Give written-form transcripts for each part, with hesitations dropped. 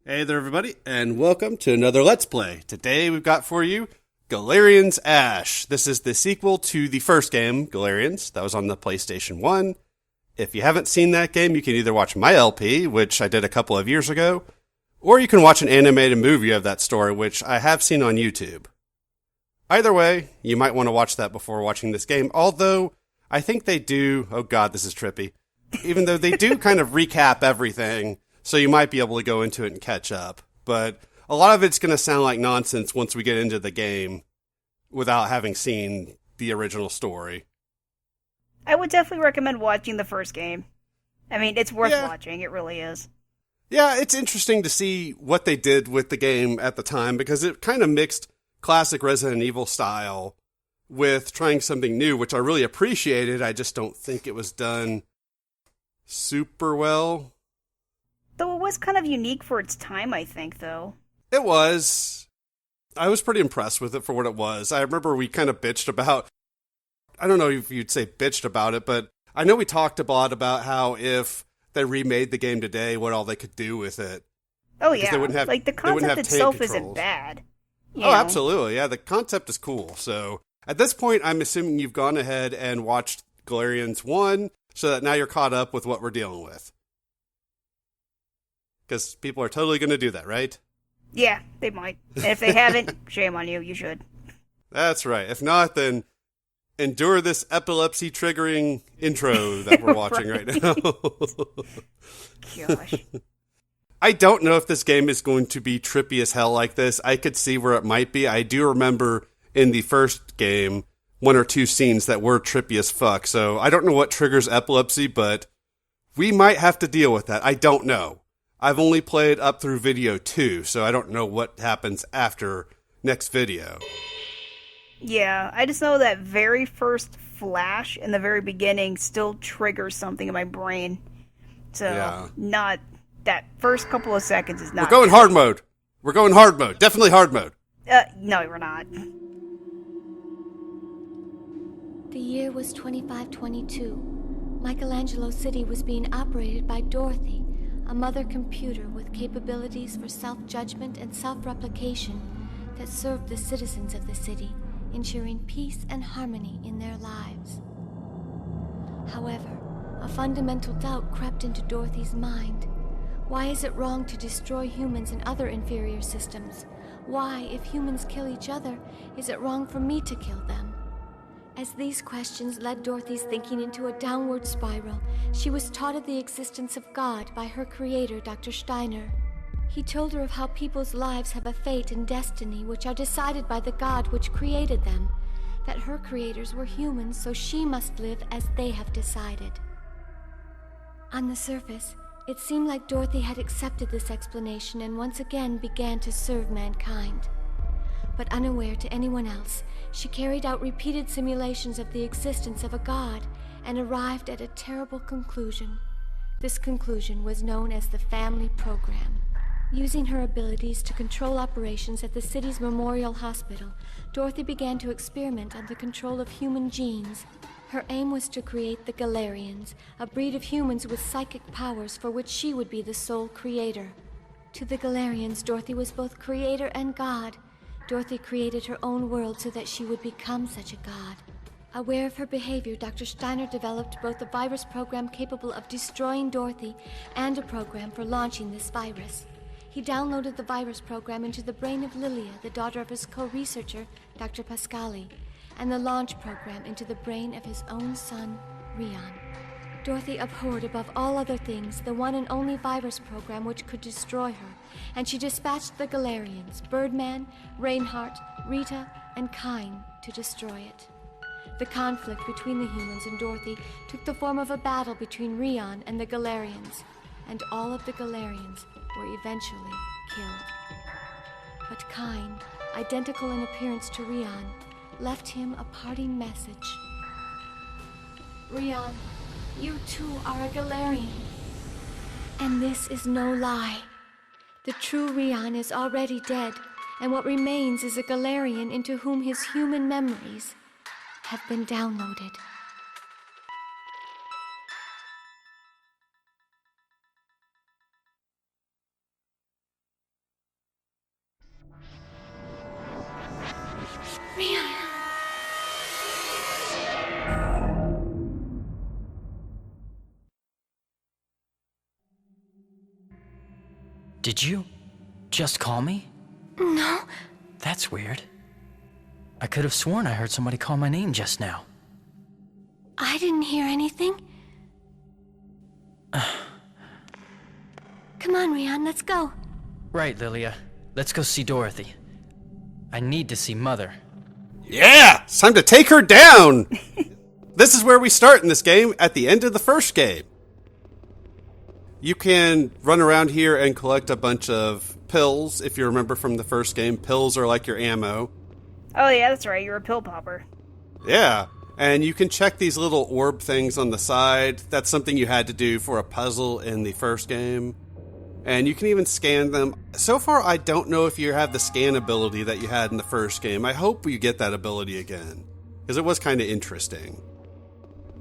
Hey there, everybody, and welcome to another Let's Play. Today we've got for you Galerians Ash. This is the sequel to the first game, Galerians, that was on the PlayStation 1. If you haven't seen that game, you can either watch my LP, which I did a couple of years ago, or you can watch an animated movie of that story, which I have seen on YouTube. Either way, you might want to watch that before watching this game, although I think they do, oh god, this is trippy, even though they do kind of recap everything. So you might be able to go into it and catch up. But a lot of it's going to sound like nonsense once we get into the game without having seen the original story. I would definitely recommend watching the first game. I mean, it's worth watching. It really is. Yeah, it's interesting to see what they did with the game at the time because it kind of mixed classic Resident Evil style with trying something new, which I really appreciated. I just don't think it was done super well. Though it was kind of unique for its time, I think, though. It was. I was pretty impressed with it for what it was. I remember we kind of bitched about, I don't know if you'd say bitched about it, but I know we talked a lot about how if they remade the game today, what all they could do with it. Oh, yeah. They wouldn't have, like, the concept itself isn't bad. Oh, absolutely. Yeah, the concept is cool. So at this point, I'm assuming you've gone ahead and watched Galerians 1, so that now you're caught up with what we're dealing with. Because people are totally going to do that, right? Yeah, they might. And if they haven't, shame on you. You should. That's right. If not, then endure this epilepsy-triggering intro that we're watching right now. Gosh. I don't know if this game is going to be trippy as hell like this. I could see where it might be. I do remember in the first game, one or two scenes that were trippy as fuck. So I don't know what triggers epilepsy, but we might have to deal with that. I don't know. I've only played up through video 2, so I don't know what happens after next video. Yeah, I just know that very first flash in the very beginning still triggers something in my brain. So, not that first couple of seconds is not... We're going hard mode. We're going hard mode. Definitely hard mode. No, we're not. The year was 2522. Michelangelo City was being operated by Dorothy, a mother computer with capabilities for self-judgment and self-replication that served the citizens of the city, ensuring peace and harmony in their lives. However, a fundamental doubt crept into Dorothy's mind. Why is it wrong to destroy humans and other inferior systems? Why, if humans kill each other, is it wrong for me to kill them? As these questions led Dorothy's thinking into a downward spiral, she was taught of the existence of God by her creator, Dr. Steiner. He told her of how people's lives have a fate and destiny which are decided by the God which created them, that her creators were humans, so she must live as they have decided. On the surface, it seemed like Dorothy had accepted this explanation and once again began to serve mankind. But unaware to anyone else, she carried out repeated simulations of the existence of a god and arrived at a terrible conclusion. This conclusion was known as the family program. Using her abilities to control operations at the city's Memorial Hospital, Dorothy began to experiment on the control of human genes. Her aim was to create the Galerians, a breed of humans with psychic powers for which she would be the sole creator. To the Galerians, Dorothy was both creator and god. Dorothy created her own world so that she would become such a god. Aware of her behavior, Dr. Steiner developed both a virus program capable of destroying Dorothy and a program for launching this virus. He downloaded the virus program into the brain of Lilia, the daughter of his co-researcher, Dr. Pascali, and the launch program into the brain of his own son, Rion. Dorothy abhorred above all other things the one and only virus program which could destroy her, and she dispatched the Galerians, Birdman, Reinhardt, Rita, and Kine, to destroy it. The conflict between the humans and Dorothy took the form of a battle between Rion and the Galerians, and all of the Galerians were eventually killed. But Kine, identical in appearance to Rion, left him a parting message. Rion, you too are a Galerian. And this is no lie. The true Rion is already dead, and what remains is a Galerian into whom his human memories have been downloaded. Did you just call me? No. That's weird. I could have sworn I heard somebody call my name just now. I didn't hear anything. Come on, Rion, let's go. Right, Lilia. Let's go see Dorothy. I need to see Mother. Yeah! It's time to take her down! This is where we start in this game, at the end of the first game. You can run around here and collect a bunch of pills, if you remember from the first game. Pills are like your ammo. Oh yeah, that's right, you're a pill popper. Yeah, and you can check these little orb things on the side. That's something you had to do for a puzzle in the first game. And you can even scan them. So far, I don't know if you have the scan ability that you had in the first game. I hope you get that ability again, because it was kind of interesting.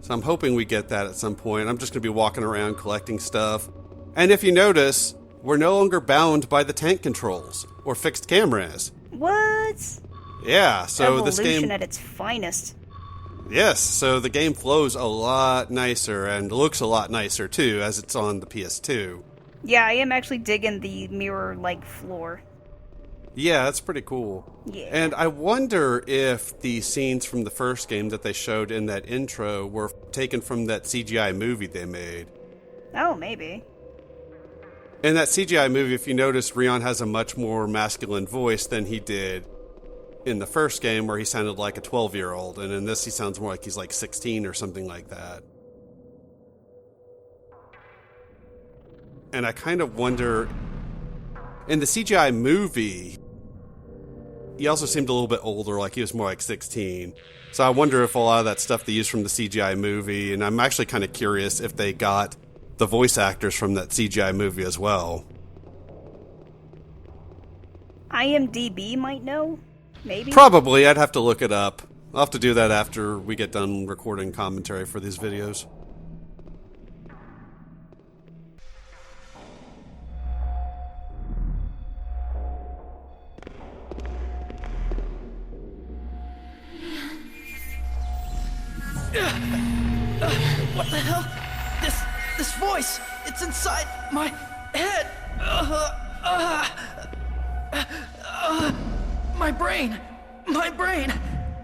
So I'm hoping we get that at some point. I'm just going to be walking around collecting stuff. And if you notice, we're no longer bound by the tank controls or fixed cameras. What? Yeah, so Evolution this game... at its finest. Yes, so the game flows a lot nicer and looks a lot nicer too, as it's on the PS2. Yeah, I am actually digging the mirror-like floor. Yeah, that's pretty cool. Yeah. And I wonder if the scenes from the first game that they showed in that intro were taken from that CGI movie they made. Oh, maybe. In that CGI movie, if you notice, Rion has a much more masculine voice than he did in the first game, where he sounded like a 12-year-old, and in this he sounds more like he's like 16 or something like that. And I kind of wonder, in the CGI movie, he also seemed a little bit older, like he was more like 16. So I wonder if a lot of that stuff they used from the CGI movie, and I'm actually kind of curious if they got the voice actors from that CGI movie as well. IMDb might know? Maybe? Probably. I'd have to look it up. I'll have to do that after we get done recording commentary for these videos. What the hell? This voice, it's inside my head. My brain.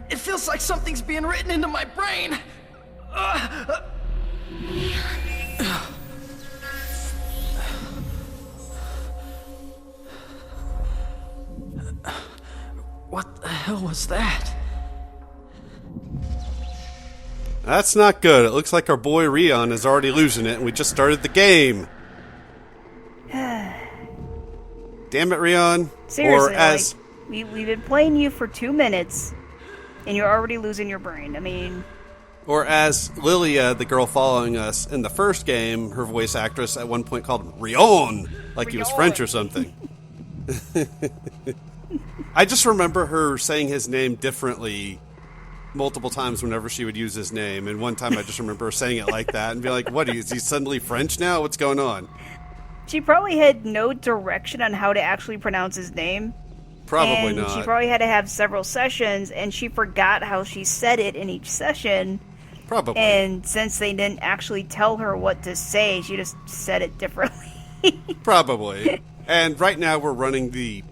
It feels like something's being written into my brain. What the hell was that? That's not good. It looks like our boy Rion is already losing it, and we just started the game. Damn it, Rion. Seriously, or as we've been playing you for 2 minutes, and you're already losing your brain. I mean... Or as Lilia, the girl following us in the first game, her voice actress at one point called him Rion, like he was French or something. I just remember her saying his name differently multiple times whenever she would use his name, and one time I just remember her saying it like that and be like, what, is he suddenly French now? What's going on? She probably had no direction on how to actually pronounce his name. Probably and not. She probably had to have several sessions, and she forgot how she said it in each session. Probably. And since they didn't actually tell her what to say, she just said it differently. Probably. And right now we're running the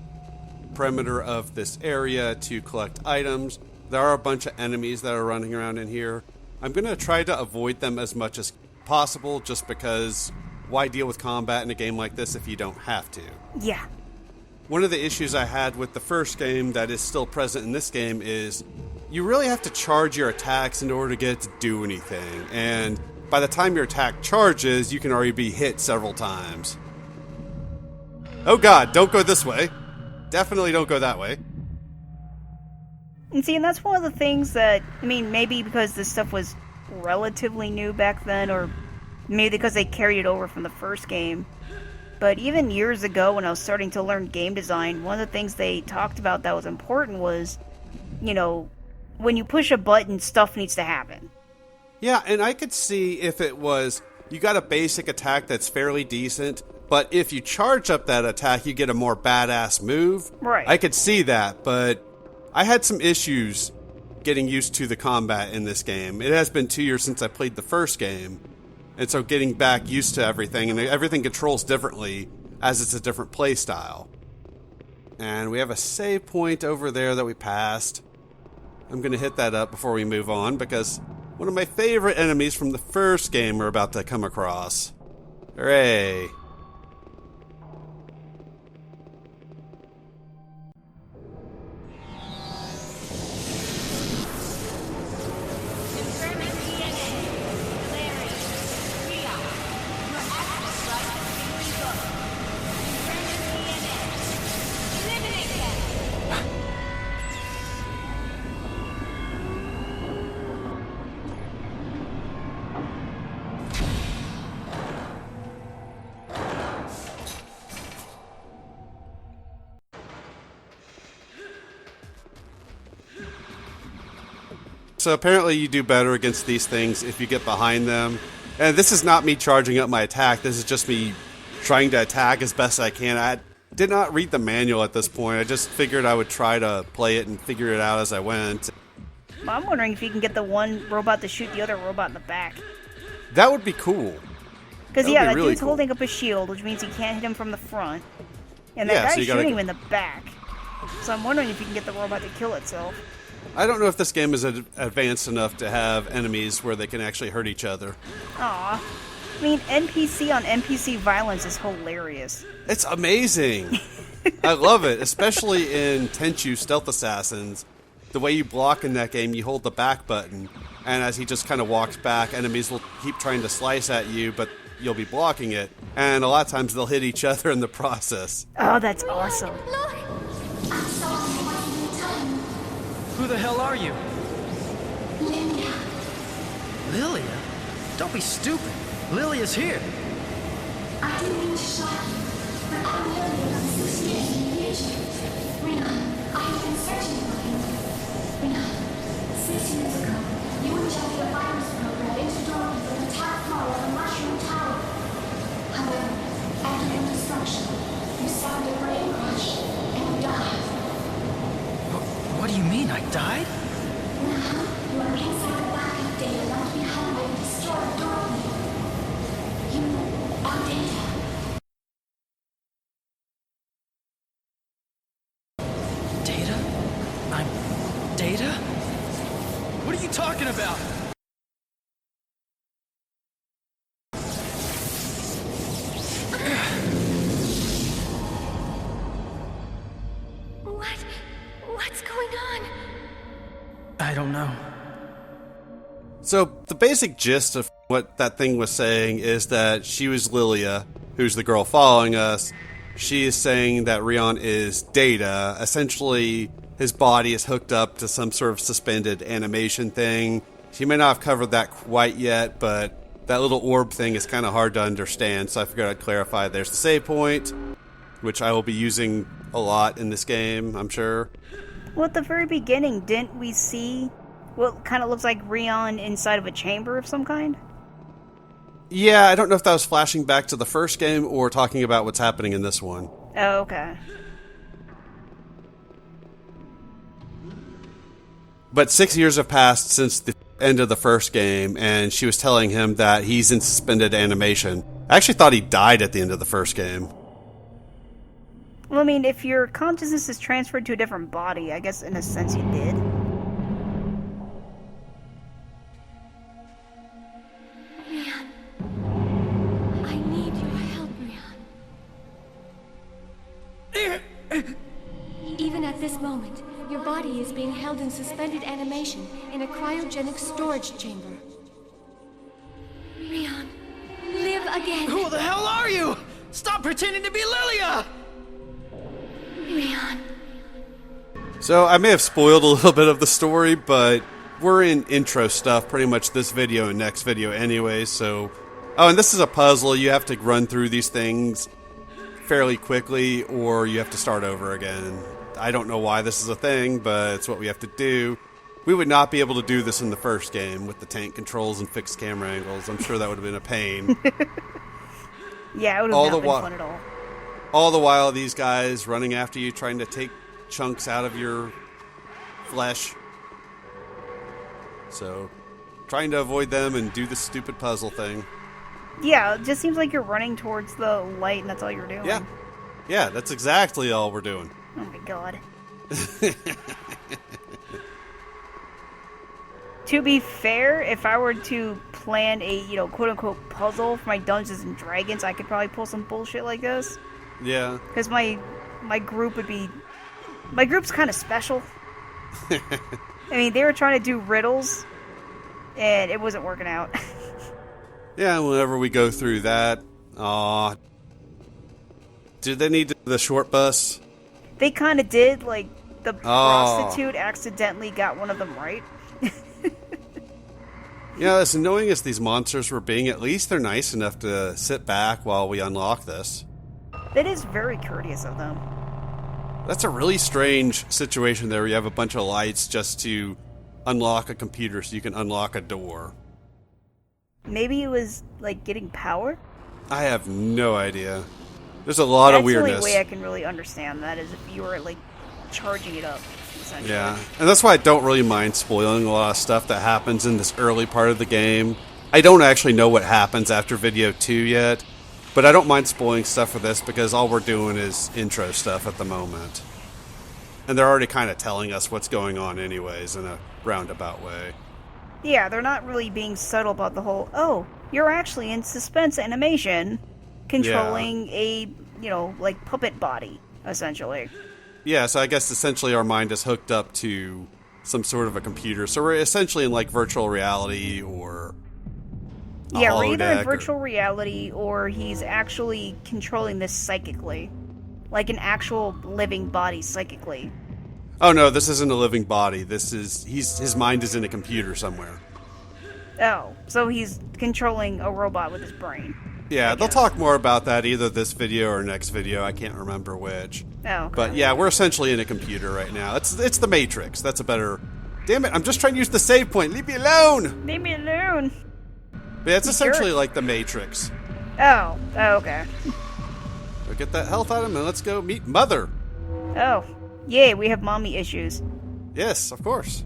perimeter of this area to collect items. There are a bunch of enemies that are running around in here. I'm going to try to avoid them as much as possible, just because why deal with combat in a game like this if you don't have to? Yeah. One of the issues I had with the first game that is still present in this game is you really have to charge your attacks in order to get it to do anything. And by the time your attack charges, you can already be hit several times. Oh god, don't go this way. Definitely don't go that way. And see, and that's one of the things that, I mean, maybe because this stuff was relatively new back then, or maybe because they carried it over from the first game. But even years ago, when I was starting to learn game design, one of the things they talked about that was important was, you know, when you push a button, stuff needs to happen. Yeah, and I could see if it was, you got a basic attack that's fairly decent, but if you charge up that attack, you get a more badass move. Right. I could see that, but I had some issues getting used to the combat in this game. It has been 2 years since I played the first game, and so getting back used to everything, and everything controls differently. as it's a different play style. And we have a save point over there that we passed. I'm going to hit that up before we move on, because one of my favorite enemies from the first game we're about to come across. Hooray! So apparently you do better against these things if you get behind them. And this is not me charging up my attack. This is just me trying to attack as best I can. I did not read the manual at this point. I just figured I would try to play it and figure it out as I went. Well, I'm wondering if you can get the one robot to shoot the other robot in the back. That would be cool. Because, that really dude's holding up a shield, which means he can't hit him from the front. And that guy's shooting him in the back. So I'm wondering if you can get the robot to kill itself. I don't know if this game is advanced enough to have enemies where they can actually hurt each other. Aw. I mean, NPC on NPC violence is hilarious. It's amazing. I love it, especially in Tenchu Stealth Assassins. The way you block in that game, you hold the back button, and as he just kind of walks back, enemies will keep trying to slice at you, but you'll be blocking it, and a lot of times they'll hit each other in the process. Oh, that's awesome. Look! Who the hell are you? Lilia. Lilia? Don't be stupid. Lilia's here. I didn't mean to shock you, but I'm Lilia from 6 years in the future. Rena, I have been searching for you. Rena, 6 years ago, you injected a virus program into Dorothy from the top floor of the Mushroom Tower. However, after your destruction, you suffered a brain crash, and you died. What do you mean, I died? Now, you are inside the backup data left behind when you destroyed Dorothy. You are Data. Data? I'm Data? What are you talking about? What's going on? I don't know. So the basic gist of what that thing was saying is that she was Lilia, who's the girl following us. She is saying that Rion is Data. Essentially, his body is hooked up to some sort of suspended animation thing. She may not have covered that quite yet, but that little orb thing is kind of hard to understand, so I figured I'd clarify. There's the save point, which I will be using a lot in this game, I'm sure. Well, at the very beginning, didn't we see what kind of looks like Rion inside of a chamber of some kind? Yeah, I don't know if that was flashing back to the first game or talking about what's happening in this one. Oh, okay. But 6 years have passed since the end of the first game, and she was telling him that he's in suspended animation. I actually thought he died at the end of the first game. Well, I mean, if your consciousness is transferred to a different body, I guess in a sense you did. Rian. I need your help, Rian. Even at this moment, your body is being held in suspended animation in a cryogenic storage chamber. Rian, live again. Who the hell are you? Stop pretending to be Lilia! Rian. So I may have spoiled a little bit of the story, but we're in intro stuff pretty much this video and next video anyway, so... Oh, and this is a puzzle. You have to run through these things fairly quickly, or you have to start over again. I don't know why this is a thing, but it's what we have to do. We would not be able to do this in the first game with the tank controls and fixed camera angles. I'm sure that would have been a pain. Yeah, it would have not been fun at all. All the while, these guys running after you, trying to take chunks out of your flesh. So, trying to avoid them and do this stupid puzzle thing. Yeah, it just seems like you're running towards the light and that's all you're doing. Yeah. Yeah, that's exactly all we're doing. Oh my god. To be fair, if I were to plan a, quote-unquote puzzle for my Dungeons and Dragons, I could probably pull some bullshit like this. Yeah. Because my group would be... My group's kind of special. I mean, they were trying to do riddles, and it wasn't working out. Yeah, whenever we go through that, do they need the short bus? They kind of did, like, the prostitute accidentally got one of them right. Yeah, as annoying as these monsters were being, at least they're nice enough to sit back while we unlock this. That is very courteous of them. That's a really strange situation there where you have a bunch of lights just to unlock a computer so you can unlock a door. Maybe it was, like, getting power? I have no idea. There's a lot of weirdness. That's the only way I can really understand that is if you were, like, charging it up, essentially. Yeah, and that's why I don't really mind spoiling a lot of stuff that happens in this early part of the game. I don't actually know what happens after video 2 yet, but I don't mind spoiling stuff for this because all we're doing is intro stuff at the moment. And they're already kind of telling us what's going on anyways in a roundabout way. Yeah, they're not really being subtle about the whole, oh, you're actually in suspense animation controlling a, like puppet body, essentially. Yeah, so I guess essentially our mind is hooked up to some sort of a computer. So we're essentially in like virtual reality or yeah, we're either in virtual reality or he's actually controlling this psychically. Like an actual living body psychically. Oh no, this isn't a living body. This is his mind is in a computer somewhere. Oh, so he's controlling a robot with his brain. Yeah, they'll talk more about that either this video or next video. I can't remember which. Oh, okay. But yeah, we're essentially in a computer right now. It's the Matrix. That's a better... Damn it, I'm just trying to use the save point. Leave me alone! Leave me alone! But yeah, it's essentially like the Matrix. Oh, okay. So get that health item and let's go meet Mother. Oh, yay, we have mommy issues. Yes, of course.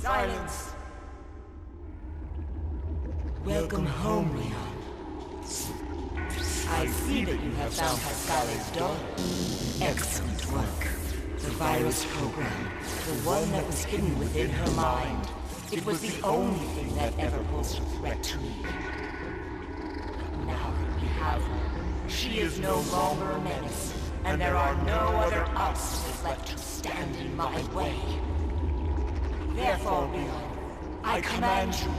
Silence. Welcome home, Leon. I see that you have found Pascale's daughter. Excellent work. The virus program, the one that was hidden within her mind. It was the only thing that ever posed a threat to me. But now that we have her, she is no longer a menace, and there are no other obstacles left to stand in my way. Therefore, Leon, I command you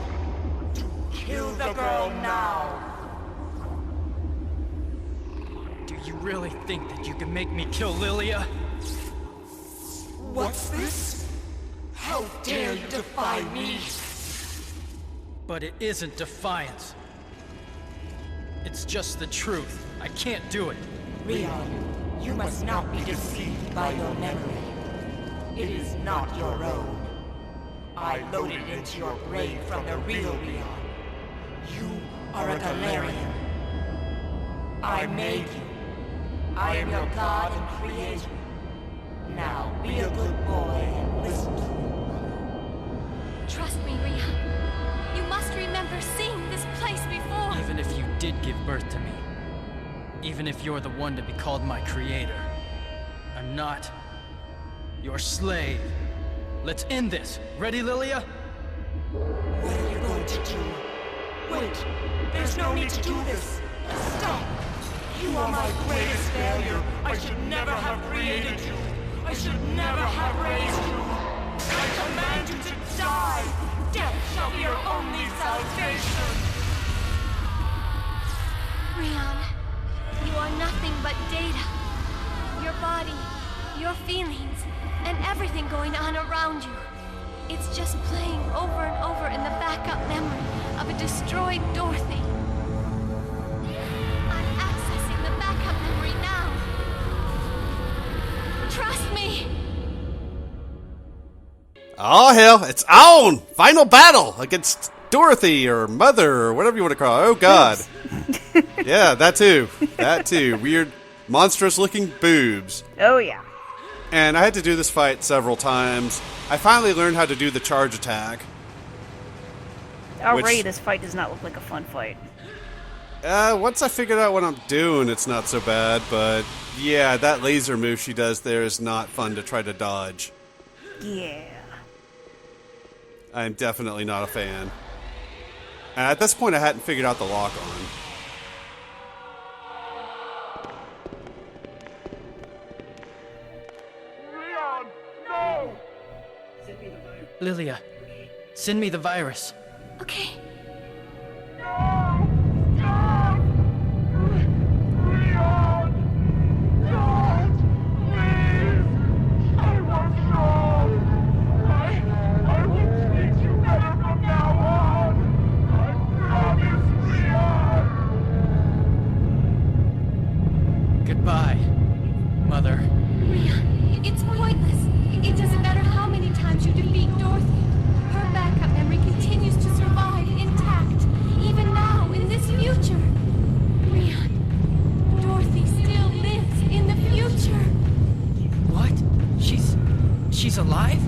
to kill the girl now. Do you really think that you can make me kill Lilia? What's this? How dare you defy me? But it isn't defiance. It's just the truth. I can't do it. Leon, you must not be deceived by your memory. It is not your own. I loaded it into your brain from the real Leon. You are a Galerian. I made you. I am your god and creator. Now be a good boy and listen to me. Trust me, Ria. You must remember seeing this place before. Even if you did give birth to me, even if you're the one to be called my creator, I'm not your slave. Let's end this. Ready, Lilia? What are you going to do? Wait, there's no need to do this. Stop! You are my greatest failure. I should never have created you. I should never have raised you. I command you to die. Death shall be your only salvation. Rion, you are nothing but data. Your body, your feelings, and everything going on around you. It's just playing over and over in the backup memory of a destroyed Dorothy. I'm accessing the backup memory now. Trust me! Oh, hell, it's on! Final battle against Dorothy or Mother or whatever you want to call her. Oh, God. Yeah, that too. That too. Weird, monstrous-looking boobs. Oh, yeah. And I had to do this fight several times. I finally learned how to do the charge attack. Already, this fight does not look like a fun fight. Once I figured out what I'm doing, it's not so bad, but yeah, that laser move she does there is not fun to try to dodge. Yeah. I'm definitely not a fan. And at this point, I hadn't figured out the lock on. Leon, no! Lilia, send me the virus. Okay. Goodbye, Mother. Leon, it's pointless. It doesn't matter how many times you defeat Dorothy. Her backup memory continues to survive intact, even now, in this future. Leon, Dorothy still lives in the future. What? She's alive?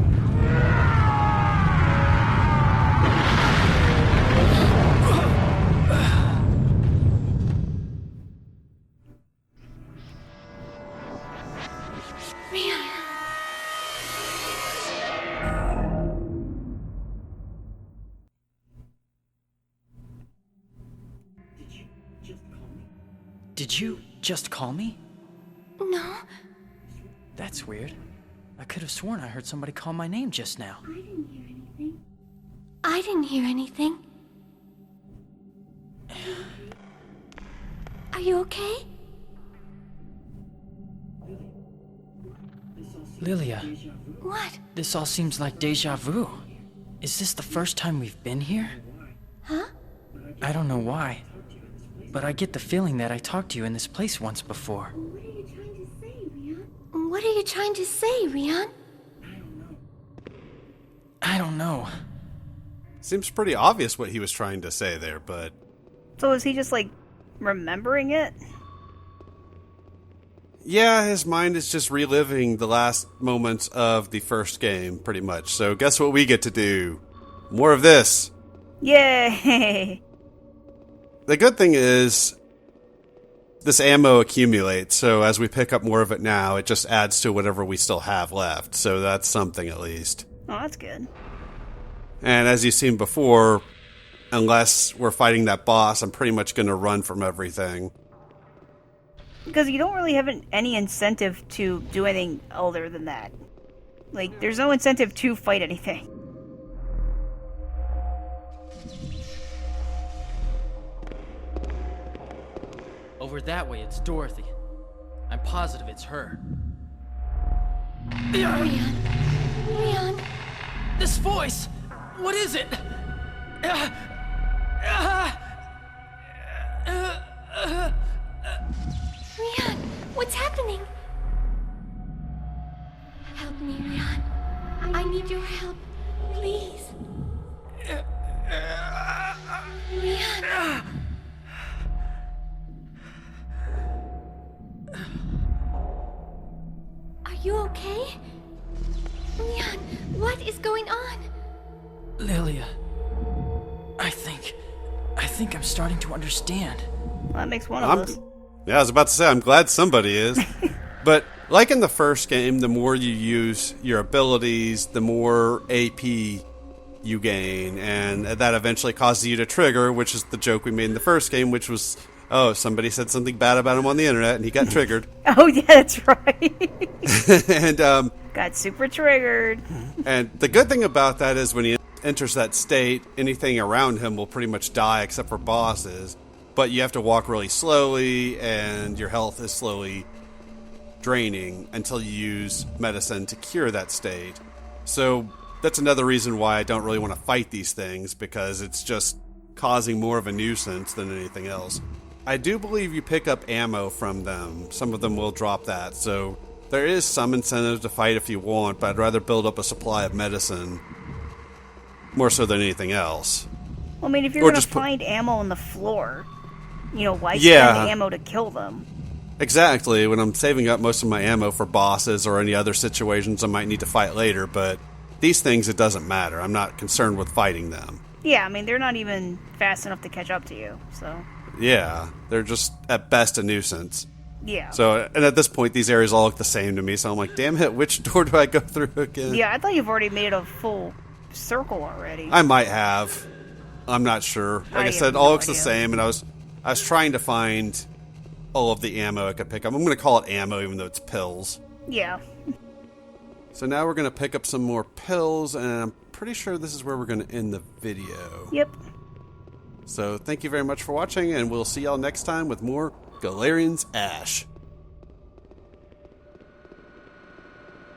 Leon. Did you just call me? No, That's weird. I could have sworn I heard somebody call my name just now. I didn't hear anything. Are you okay? Lilia, What? this all seems like deja vu. Is this the first time we've been here? Huh? I don't know why, but I get the feeling that I talked to you in this place once before. What are you trying to say, Rian? I don't know. Seems pretty obvious what he was trying to say there, but So is he just, like, remembering it? yeah, his mind is just reliving the last moments of the first game, pretty much. So guess what we get to do? More of this. Yay! The good thing is, this ammo accumulates, so as we pick up more of it now, it just adds to whatever we still have left. So that's something at least. Oh, that's good. And as you've seen before, unless we're fighting that boss, I'm pretty much going to run from everything. Because you don't really have any incentive to do anything other than that. Like, there's no incentive to fight anything. Over that way, it's Dorothy. I'm positive it's her. Rian, This voice! What is it? Rian, what's happening? Help me, Rian. I need your help, please. Rian. Are you okay? Rian, what is going on? Lilia, I think I'm starting to understand. Well, that makes one of us. Yeah, I was about to say, I'm glad somebody is. But like in the first game, the more you use your abilities, the more AP you gain. And that eventually causes you to trigger, which is the joke we made in the first game, which was, oh, somebody said something bad about him on the internet, and he got triggered. Oh, yeah, that's right. And Got super triggered. And the good thing about that is when he enters that state, anything around him will pretty much die except for bosses. But you have to walk really slowly, and your health is slowly draining until you use medicine to cure that state. So that's another reason why I don't really want to fight these things, because it's just causing more of a nuisance than anything else. I do believe you pick up ammo from them. Some of them will drop that, so there is some incentive to fight if you want, but I'd rather build up a supply of medicine more so than anything else. Well, I mean, if you're going to find ammo on the floor, why spend the ammo to kill them? Exactly, when I'm saving up most of my ammo for bosses or any other situations I might need to fight later, but these things, it doesn't matter. I'm not concerned with fighting them. Yeah, I mean, they're not even fast enough to catch up to you, so... Yeah, they're just, at best, a nuisance. Yeah. So, and at this point, these areas all look the same to me, so I'm like, damn it, which door do I go through again? Yeah, I thought you've already made a full circle already. I might have. I'm not sure. Like I said, it all looks the same, and I was trying to find all of the ammo I could pick up. I'm going to call it ammo, even though it's pills. Yeah. So now we're going to pick up some more pills, and I'm pretty sure this is where we're going to end the video. Yep. So thank you very much for watching, and we'll see y'all next time with more Galerians Ash.